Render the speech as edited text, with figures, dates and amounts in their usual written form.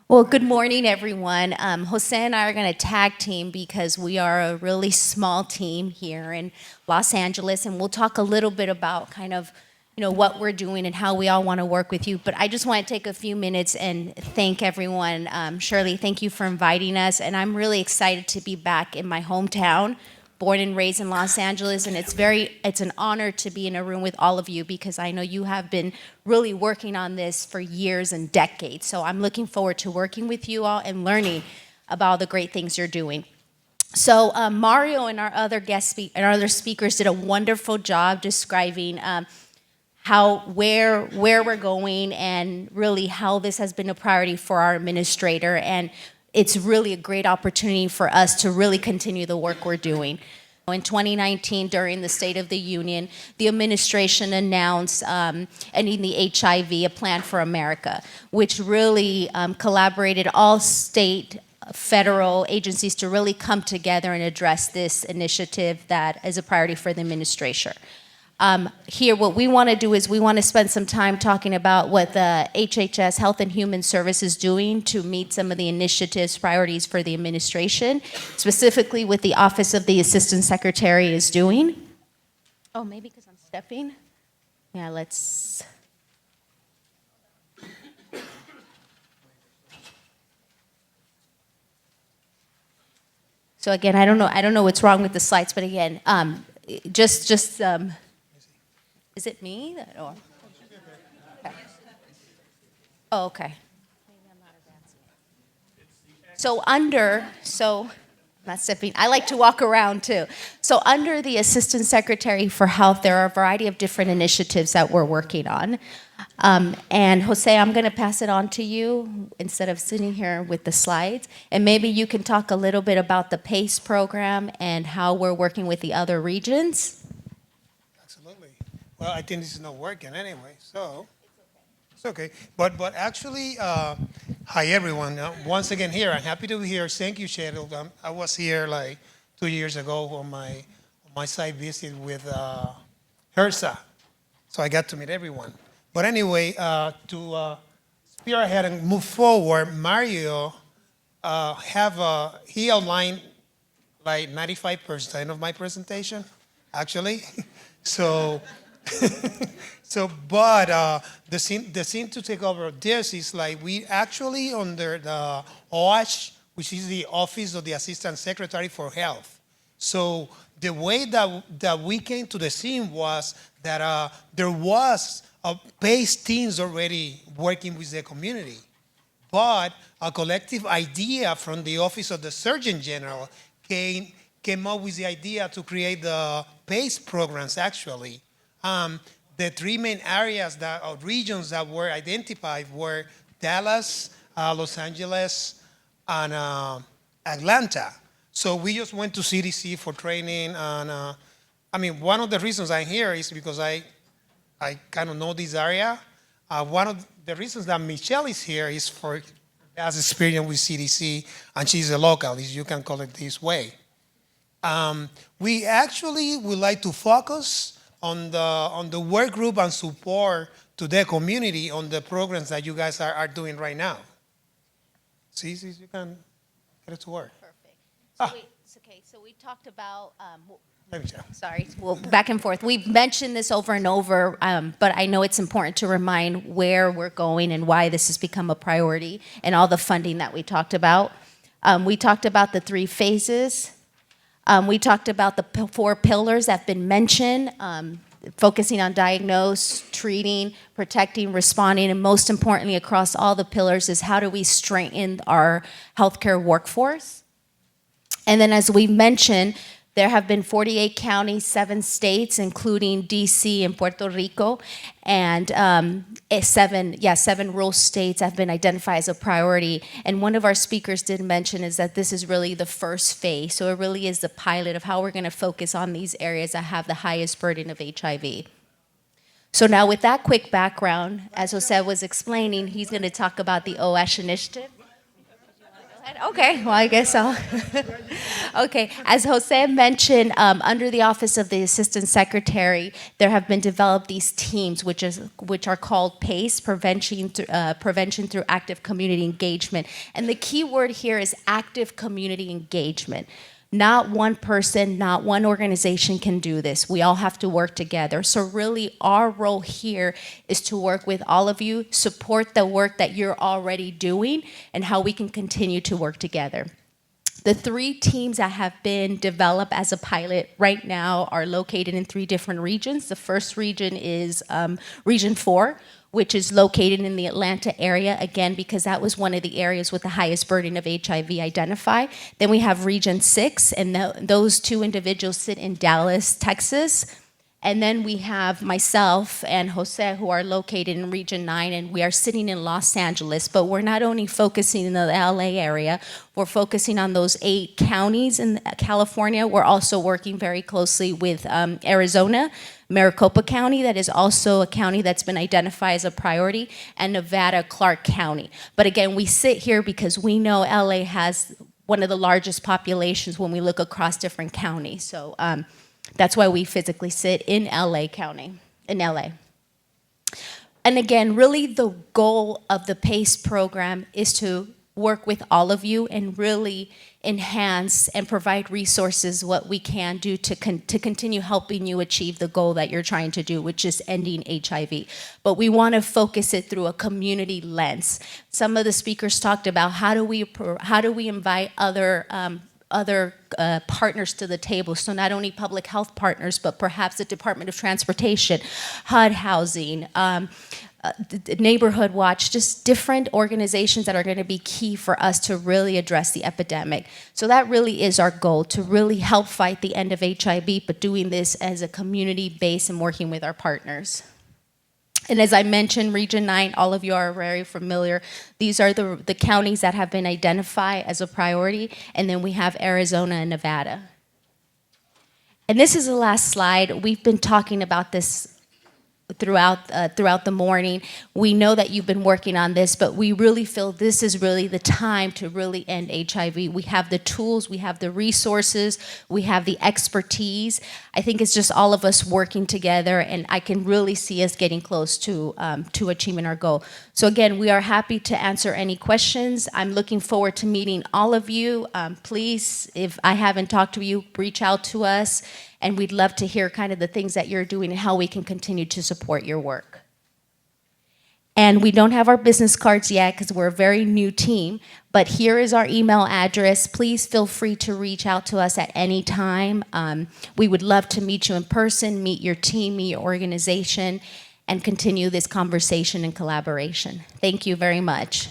Well, good morning, everyone. Jose and I are going to tag team because we are a really small team here in Los Angeles, and we'll talk a little bit about kind of, what we're doing and how we all want to work with you. But I just want to take a few minutes and thank everyone. Shirley, thank you for inviting us, and I'm really excited to be back in my hometown, born and raised in Los Angeles, and it's an honor to be in a room with all of you because I know you have been really working on this for years and decades. So I'm looking forward to working with you all and learning about all the great things you're doing. So Mario and our other other speakers did a wonderful job describing where we're going and really how this has been a priority for our administrator, and it's really a great opportunity for us to really continue the work we're doing. In 2019, during the State of the Union, the administration announced ending the HIV, a plan for America, which really collaborated all state, federal agencies to really come together and address this initiative that is a priority for the administration. Here, what we want to do is we want to spend some time talking about what the HHS, Health and Human Services, is doing to meet some of the initiatives, priorities for the administration, specifically what the Office of the Assistant Secretary is doing. Oh, maybe because I'm stepping? Yeah, let's... So again, I don't know what's wrong with the slides, but again, is it me? Or? Okay. Oh, okay. Not stepping. I like to walk around too. So under the Assistant Secretary for Health, there are a variety of different initiatives that we're working on. And Jose, I'm going to pass it on to you instead of sitting here with the slides. And maybe you can talk a little bit about the PACE program and how we're working with the other regions. Well, I think this is not working anyway, so it's okay. But actually, hi everyone. Once again here, I'm happy to be here. Thank you, Cheryl. I was here like 2 years ago on my site visit with HRSA, so I got to meet everyone. But anyway, to spearhead and move forward, Mario he outlined like 95% of my presentation, actually. So. But the scene to take over this is like we actually under the OASH, which is the Office of the Assistant Secretary for Health. So the way that we came to the scene was that there was a PACE teams already working with the community, but a collective idea from the Office of the Surgeon General came up with the idea to create the PACE programs actually. The three main areas or regions that were identified were Dallas, Los Angeles, and Atlanta. So we just went to CDC for training, and one of the reasons I'm here is because I kind of know this area. One of the reasons that Michelle is here is for has experience with CDC, and she's a local, if you can call it this way. We actually would like to focus on the work group and support to the community on the programs that you guys are doing right now. See, you can get it to work. Perfect. So we talked about, back and forth. We've mentioned this over and over, but I know it's important to remind where we're going and why this has become a priority and all the funding that we talked about. We talked about the 3 phases. We talked about the 4 pillars that have been mentioned, focusing on diagnose, treating, protecting, responding, and most importantly across all the pillars is how do we strengthen our healthcare workforce. And then as we mentioned, there have been 48 counties, 7 states, including DC and Puerto Rico, and 7 rural states have been identified as a priority. And one of our speakers did mention is that this is really the first phase. So it really is the pilot of how we're going to focus on these areas that have the highest burden of HIV. So now with that quick background, as Jose was explaining, he's going to talk about the OASH initiative. Okay, well, I guess so. Okay, as Jose mentioned, under the Office of the Assistant Secretary, there have been developed these teams, which are called PACE, Prevention Through Active Community Engagement. And the key word here is active community engagement. Not one person, not one organization can do this. We all have to work together. So really our role here is to work with all of you, support the work that you're already doing, and how we can continue to work together. The 3 teams that have been developed as a pilot right now are located in 3 different regions. The first region is Region 4, which is located in the Atlanta area, again, because that was one of the areas with the highest burden of HIV identified. Then we have Region 6, and those 2 individuals sit in Dallas, Texas. And then we have myself and Jose, who are located in Region 9, and we are sitting in Los Angeles. But we're not only focusing in the LA area, we're focusing on those 8 counties in California. We're also working very closely with Arizona, Maricopa County, that is also a county that's been identified as a priority, and Nevada, Clark County. But again, we sit here because we know LA has one of the largest populations when we look across different counties. So that's why we physically sit in LA County, in LA. And again, really the goal of the PACE program is to work with all of you and really enhance and provide resources what we can do to continue helping you achieve the goal that you're trying to do, which is ending HIV. But we want to focus it through a community lens. Some of the speakers talked about how do we invite other partners to the table. So not only public health partners, but perhaps the Department of Transportation, HUD Housing, Neighborhood Watch, just different organizations that are going to be key for us to really address the epidemic. So that really is our goal, to really help fight the end of HIV, but doing this as a community base and working with our partners. And as I mentioned, Region 9, all of you are very familiar. These are the counties that have been identified as a priority, and then we have Arizona and Nevada. And this is the last slide. We've been talking about this throughout the morning. We know that you've been working on this, but we really feel this is really the time to really end HIV. We have the tools, we have the resources, we have the expertise. I think it's just all of us working together, and I can really see us getting close to achieving our goal. So again, we are happy to answer any questions. I'm looking forward to meeting all of you. Please, if I haven't talked to you, reach out to us. And we'd love to hear kind of the things that you're doing and how we can continue to support your work. And we don't have our business cards yet because we're a very new team, but here is our email address. Please feel free to reach out to us at any time. We would love to meet you in person, meet your team, meet your organization, and continue this conversation and collaboration. Thank you very much.